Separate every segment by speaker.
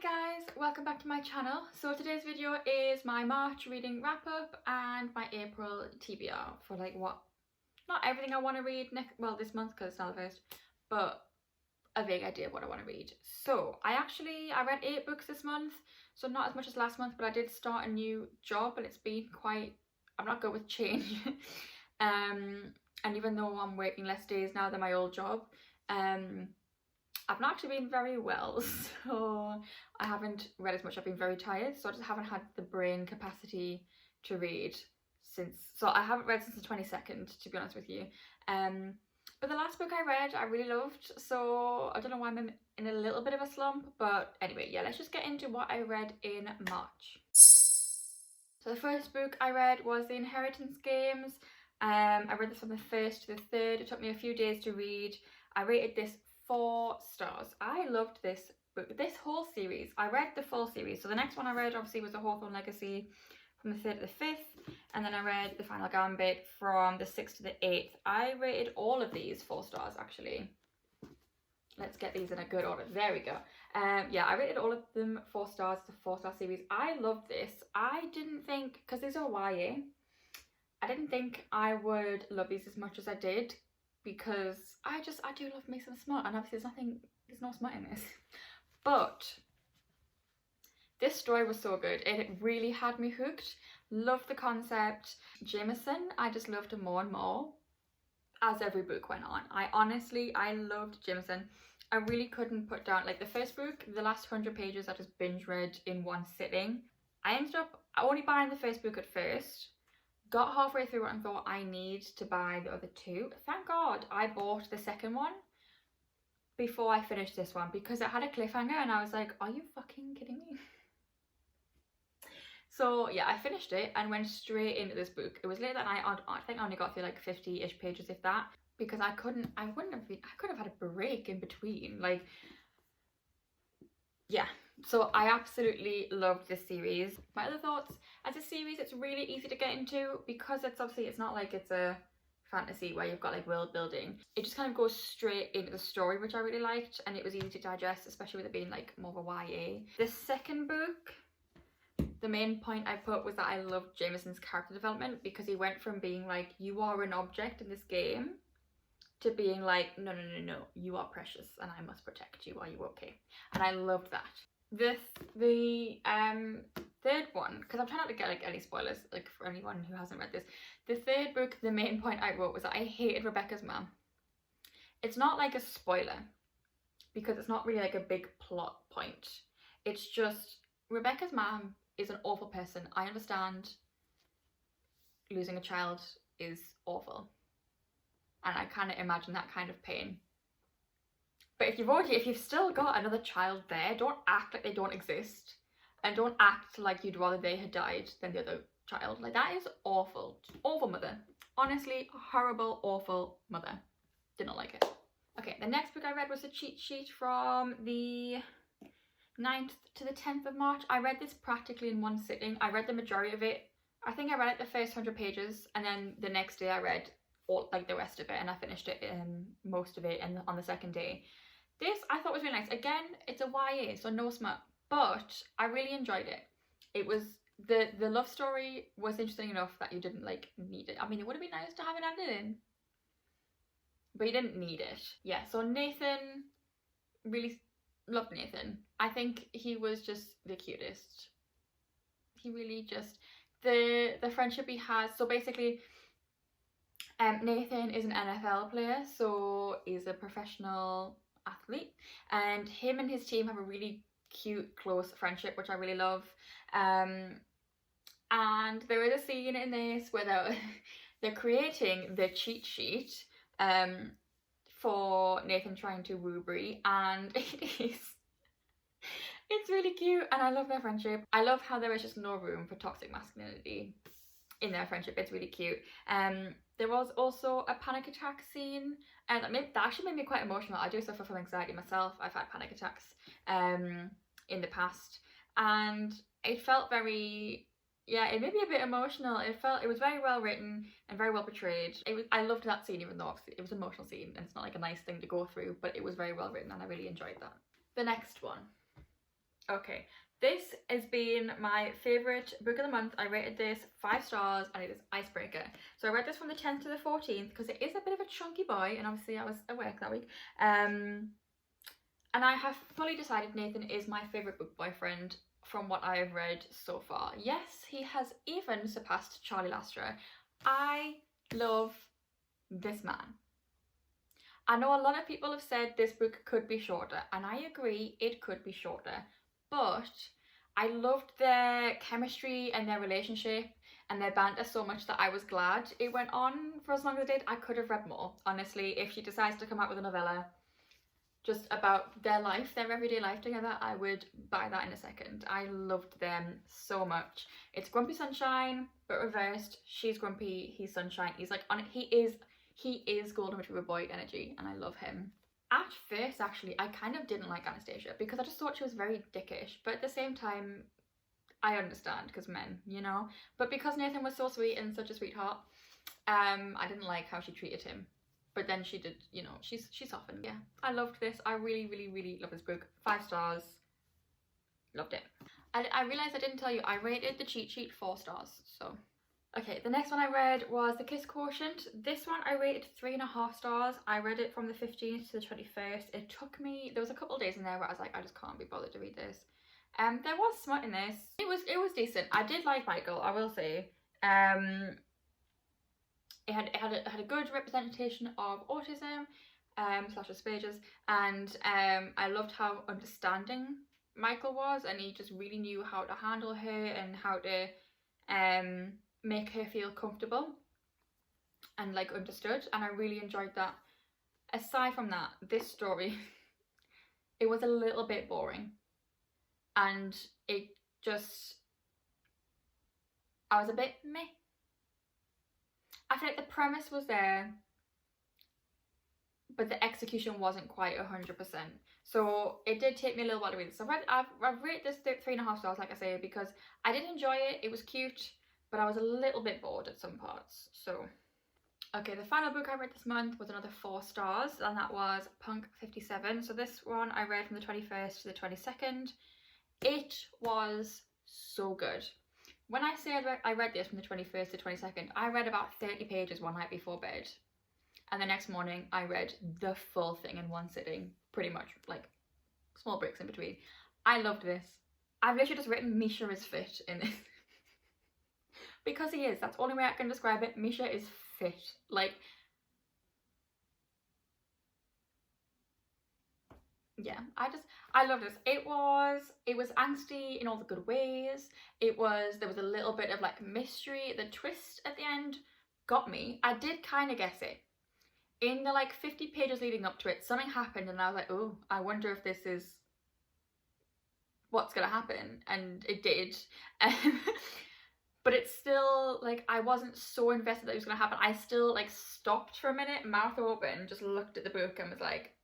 Speaker 1: Guys, welcome back to my channel. So today's video is my March reading wrap up and my April TBR for not everything I want to read this month because it's not the first, but a vague idea of what I want to read. So I read 8 books this month, so not as much as last month, but I did start a new job and it's been I'm not good with change. And even though I'm working less days now than my old job, I've not actually been very well, so I haven't read as much. I've been very tired, so I just haven't had the brain capacity to read so I haven't read since the 22nd, to be honest with you. But the last book I read I really loved, so I don't know why I'm in a little bit of a slump, but anyway, yeah, let's just get into what I read in March. So the first book I read was The Inheritance Games. I read this from the 1st to the 3rd. It took me a few days to read. I rated this 4 stars. I loved this book, this whole series. I read the full series. So the next one I read obviously was The Hawthorne Legacy from the 3rd to the 5th, and then I read The Final Gambit from the 6th to the 8th. I rated all of these 4 stars actually. Let's get these in a good order. There we go. Yeah, I rated all of them 4 stars. It's a 4-star series. I loved this. I didn't think, because these are YA, I didn't think I would love these as much as I did, because I do love me some smut, and obviously there's no smut in this. But this story was so good. It really had me hooked. Loved the concept. Jameson, I just loved him more and more as every book went on. I loved Jameson. I really couldn't put down, like the first book, the last 100 pages I just binge read in one sitting. I ended up only buying the first book at first. Got halfway through it and thought I need to buy the other 2. Thank God I bought the second one before I finished this one, because it had a cliffhanger and I was like, are you fucking kidding me? So yeah, I finished it and went straight into this book. It was late that night. I think I only got through like 50-ish pages, if that, because I could have had a break in between. Like, yeah. So I absolutely loved this series. My other thoughts, as a series, it's really easy to get into because it's not like it's a fantasy where you've got like world building. It just kind of goes straight into the story, which I really liked, and it was easy to digest, especially with it being like more of a YA. The second book, the main point I put was that I loved Jameson's character development, because he went from being like, you are an object in this game, to being like, no, you are precious and I must protect you. Are you okay? And I loved that. The third one, because I'm trying not to get like any spoilers like for anyone who hasn't read this. The third book, the main point I wrote was that I hated Rebecca's mum. It's not like a spoiler, because it's not really like a big plot point. It's just Rebecca's mum is an awful person. I understand losing a child is awful, and I kind of imagine that kind of pain. But if you've still got another child there, don't act like they don't exist, and don't act like you'd rather they had died than the other child. Like, that is awful. Awful mother. Honestly, horrible, awful mother. Did not like it. Okay, the next book I read was a cheat sheet from the 9th to the 10th of March. I read this practically in one sitting. I read the majority of it. I think I read like the first 100 pages, and then the next day I read all like the rest of it, and I finished it most of it on the second day. This I thought was really nice. Again, it's a YA, so no smut, but I really enjoyed it. It was the love story was interesting enough that you didn't like need it. I mean, it would have been nice to have it added in, but you didn't need it. Yeah, so Nathan, really loved Nathan. I think he was just the cutest. He really just, the friendship he has. So basically, Nathan is an NFL player, so he's a professional athlete, and him and his team have a really cute, close friendship, which I really love. And there is a scene in this where they're creating the cheat sheet for Nathan trying to woo Brie, and it's really cute, and I love their friendship. I love how there is just no room for toxic masculinity in their friendship. It's really cute. There was also a panic attack scene, and that actually made me quite emotional. I do suffer from anxiety myself. I've had panic attacks in the past, and it felt very, yeah, it made me a bit emotional. It was very well written and very well portrayed. I loved that scene, even though it was an emotional scene and it's not like a nice thing to go through, but it was very well written and I really enjoyed that. The next one. Okay, this has been my favourite book of the month. I rated this 5 stars and it is Icebreaker. So I read this from the 10th to the 14th because it is a bit of a chunky boy, and obviously I was at work that week. And I have fully decided Nathan is my favourite book boyfriend from what I have read so far. Yes, he has even surpassed Charlie Lastra. I love this man. I know a lot of people have said this book could be shorter, and I agree it could be shorter, but I loved their chemistry and their relationship and their banter so much that I was glad it went on for as long as it did. I could have read more, honestly. If she decides to come out with a novella just about their life, their everyday life together, I would buy that in a second. I loved them so much. It's Grumpy Sunshine, but reversed. She's grumpy, he's sunshine. He's like, he is Golden Retriever boy energy, and I love him. At first, actually, I kind of didn't like Anastasia because I just thought she was very dickish, but at the same time, I understand because men, you know? But because Nathan was so sweet and such a sweetheart, I didn't like how she treated him. But then she did, you know, she softened. Yeah, I loved this. I really, really, really love this book. 5 stars. Loved it. I realised I didn't tell you, I rated the cheat sheet 4 stars, so. Okay, the next one I read was the Kiss Quotient. This one I rated 3.5 stars. I read it from the 15th to the 21st. It took me, there was a couple of days in there where I was like, I just can't be bothered to read this. There was smut in this. It was decent. I did like Michael, I will say. It had a good representation of autism slash Asperger's, and I loved how understanding Michael was, and he just really knew how to handle her and how to make her feel comfortable and like understood, and I really enjoyed that. Aside from that, this story it was a little bit boring, and it just, I was a bit meh. I feel like the premise was there, but the execution wasn't quite 100%. So it did take me a little while to read this. I've rated this 3.5 stars, like I say, because I did enjoy it. It was cute, but I was a little bit bored at some parts. So, okay, the final book I read this month was another 4 stars, and that was Punk 57. So this one I read from the 21st to the 22nd. It was so good. When I say I read this from the 21st to 22nd, I read about 30 pages one night before bed. And the next morning, I read the full thing in one sitting, pretty much, like small breaks in between. I loved this. I've literally just written Misha is fit in this. Because he is, that's the only way I can describe it. Misha is fit. Like, yeah, I love this. It was angsty in all the good ways. There was a little bit of like mystery. The twist at the end got me. I did kind of guess it. In the like 50 pages leading up to it, something happened and I was like, oh, I wonder if this is what's gonna happen, and it did. But it's still like, I wasn't so invested that it was gonna happen. I still like stopped for a minute, mouth open, just looked at the book and was like,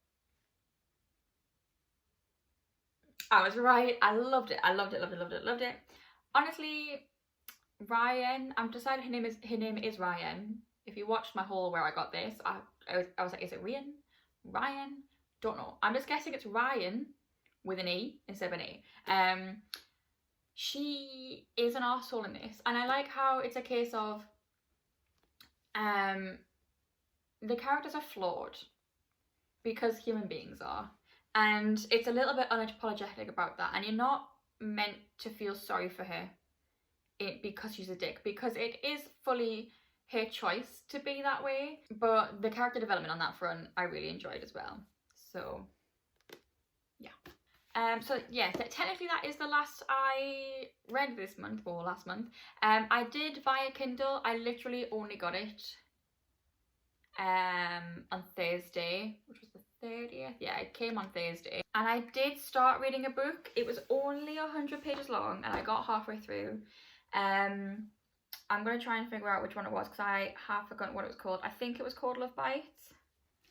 Speaker 1: I was right. I loved it. I loved it, loved it, loved it, loved it. Honestly, Ryan, I'm deciding her name is Ryan. If you watched my haul where I got this, I was like, is it Ryan? Ryan? Don't know. I'm just guessing it's Ryan with an E instead of an A. She is an arsehole in this, and I like how it's a case of the characters are flawed because human beings are, and it's a little bit unapologetic about that, and you're not meant to feel sorry for her because she's a dick, because it is fully her choice to be that way. But the character development on that front I really enjoyed as well. So yeah. So yeah, technically that is the last I read this month, or last month. I did via Kindle. I literally only got it on Thursday, which was the 30th. Yeah, it came on Thursday, and I did start reading a book. It was only 100 pages long, and I got halfway through. I'm gonna try and figure out which one it was because I have forgotten what it was called. I think it was called Love Bites.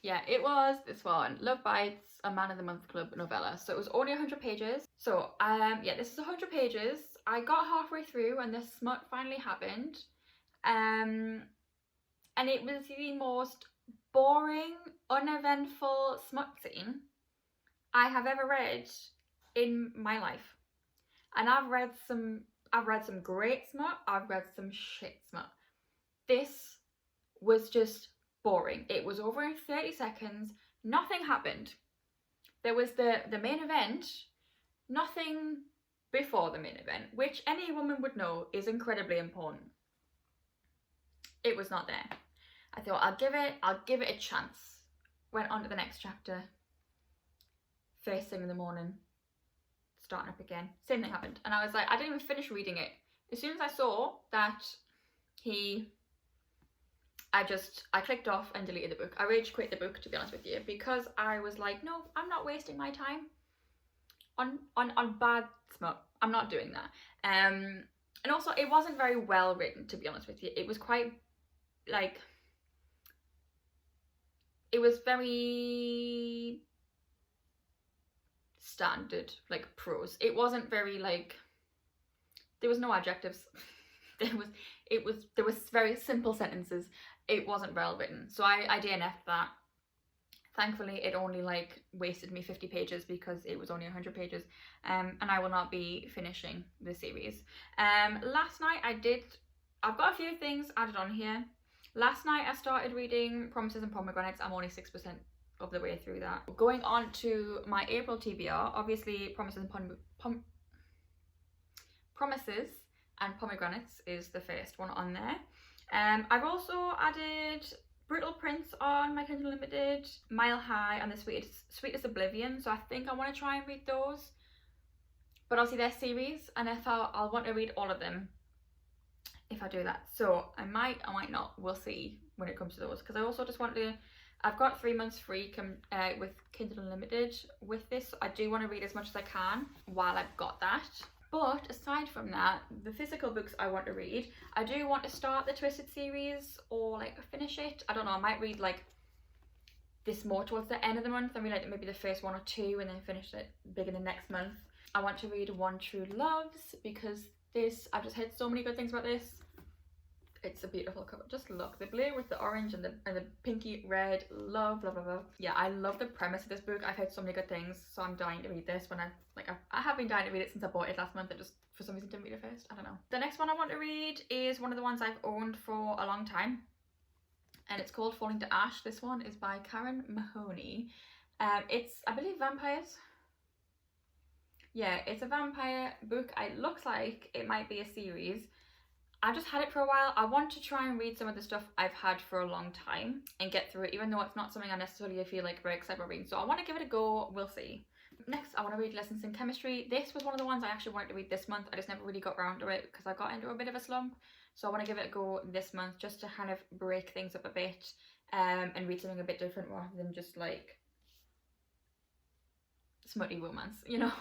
Speaker 1: Yeah, it was this one, Love Bites, a Man of the Month Club novella. So it was only 100 pages. So yeah, this is 100 pages. I got halfway through and the smut finally happened. And it was the most boring, uneventful smut scene I have ever read in my life. And I've read some great smut, I've read some shit smut. This was just boring. It was over in 30 seconds, nothing happened. There was the main event, nothing before the main event, which any woman would know is incredibly important. It was not there. I thought I'll give it a chance. Went on to the next chapter. First thing in the morning, starting up again. Same thing happened. And I was like, I didn't even finish reading it. As soon as I saw that I clicked off and deleted the book. I rage quit the book, to be honest with you, because I was like, no, I'm not wasting my time on bad smut. I'm not doing that. And also, it wasn't very well written, to be honest with you. It was quite, like, it was very standard, like, prose. It wasn't very, like, there was no adjectives. there was very simple sentences. It wasn't well written, so I DNF'd that. Thankfully, it only like wasted me 50 pages because it was only 100 pages, and I will not be finishing the series. Last night I've got a few things added on here. Last night I started reading Promises and Pomegranates. I'm only 6% of the way through that. Going on to my April TBR, obviously Promises and Pomegranates is the first one on there. I've also added Brittle Prince on my Kindle Unlimited, Mile High, and the Sweetest Oblivion. So I think I want to try and read those. But obviously they're series, and I thought I'll want to read all of them if I do that. So I might not. We'll see when it comes to those. Because I also just want to. I've got 3 months free with Kindle Unlimited with this. So I do want to read as much as I can while I've got that. But aside from that, the physical books I want to read, I do want to start the Twisted series or like finish it. I don't know, I might read like this more towards the end of the month. I mean, like maybe the first 1 or 2 and then finish it beginning next month. I want to read One True Loves because I've just heard so many good things about this. It's a beautiful cover. Just look, the blue with the orange and the pinky red. Love. Yeah, I love the premise of this book. I've heard so many good things, so I'm dying to read this. I have been dying to read it since I bought it last month. I just for some reason didn't read it first. I don't know. The next one I want to read is one of the ones I've owned for a long time, and it's called Falling to Ash. This one is by Karen Mahoney. It's, I believe, vampires. Yeah, it's a vampire book. It looks like it might be a series. I've just had it for a while. I want to try and read some of the stuff I've had for a long time and get through it, even though it's not something I necessarily feel like very excited about reading. So I want to give it a go. We'll see. Next, I want to read Lessons in Chemistry. This was one of the ones I actually wanted to read this month. I just never really got around to it because I got into a bit of a slump. So I want to give it a go this month just to kind of break things up a bit and read something a bit different rather than just like smutty romance, you know?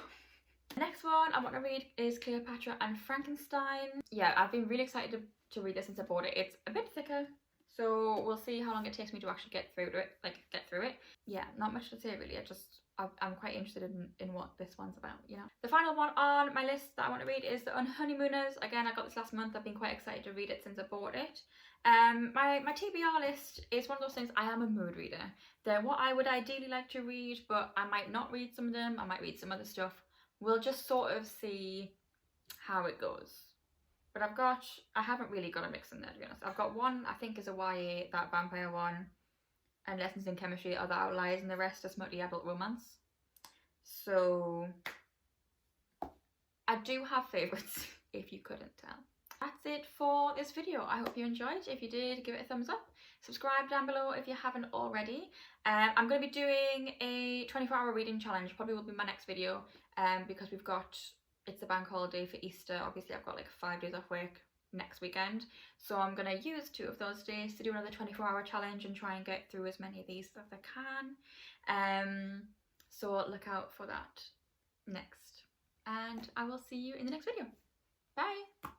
Speaker 1: The next one I want to read is Cleopatra and Frankenstein. Yeah, I've been really excited to read this since I bought it. It's a bit thicker, so we'll see how long it takes me to actually get through it. Yeah, not much to say really. I'm quite interested in what this one's about, you know. The final one on my list that I want to read is The Unhoneymooners. Again, I got this last month. I've been quite excited to read it since I bought it. My TBR list is one of those things. I am a mood reader. They're what I would ideally like to read, but I might not read some of them. I might read some other stuff. We'll just sort of see how it goes. But I haven't really got a mix in there, to be honest. I've got one, I think is a YA, that vampire one, and Lessons in Chemistry are the outliers, and the rest are smutty adult romance. So I do have favourites, if you couldn't tell. That's it for this video. I hope you enjoyed. If you did, give it a thumbs up. Subscribe down below if you haven't already. I'm going to be doing a 24-hour reading challenge. Probably will be my next video because it's a bank holiday for Easter. Obviously, I've got like 5 days off work next weekend. So I'm going to use 2 of those days to do another 24-hour challenge and try and get through as many of these as I can. So look out for that next. And I will see you in the next video. Bye!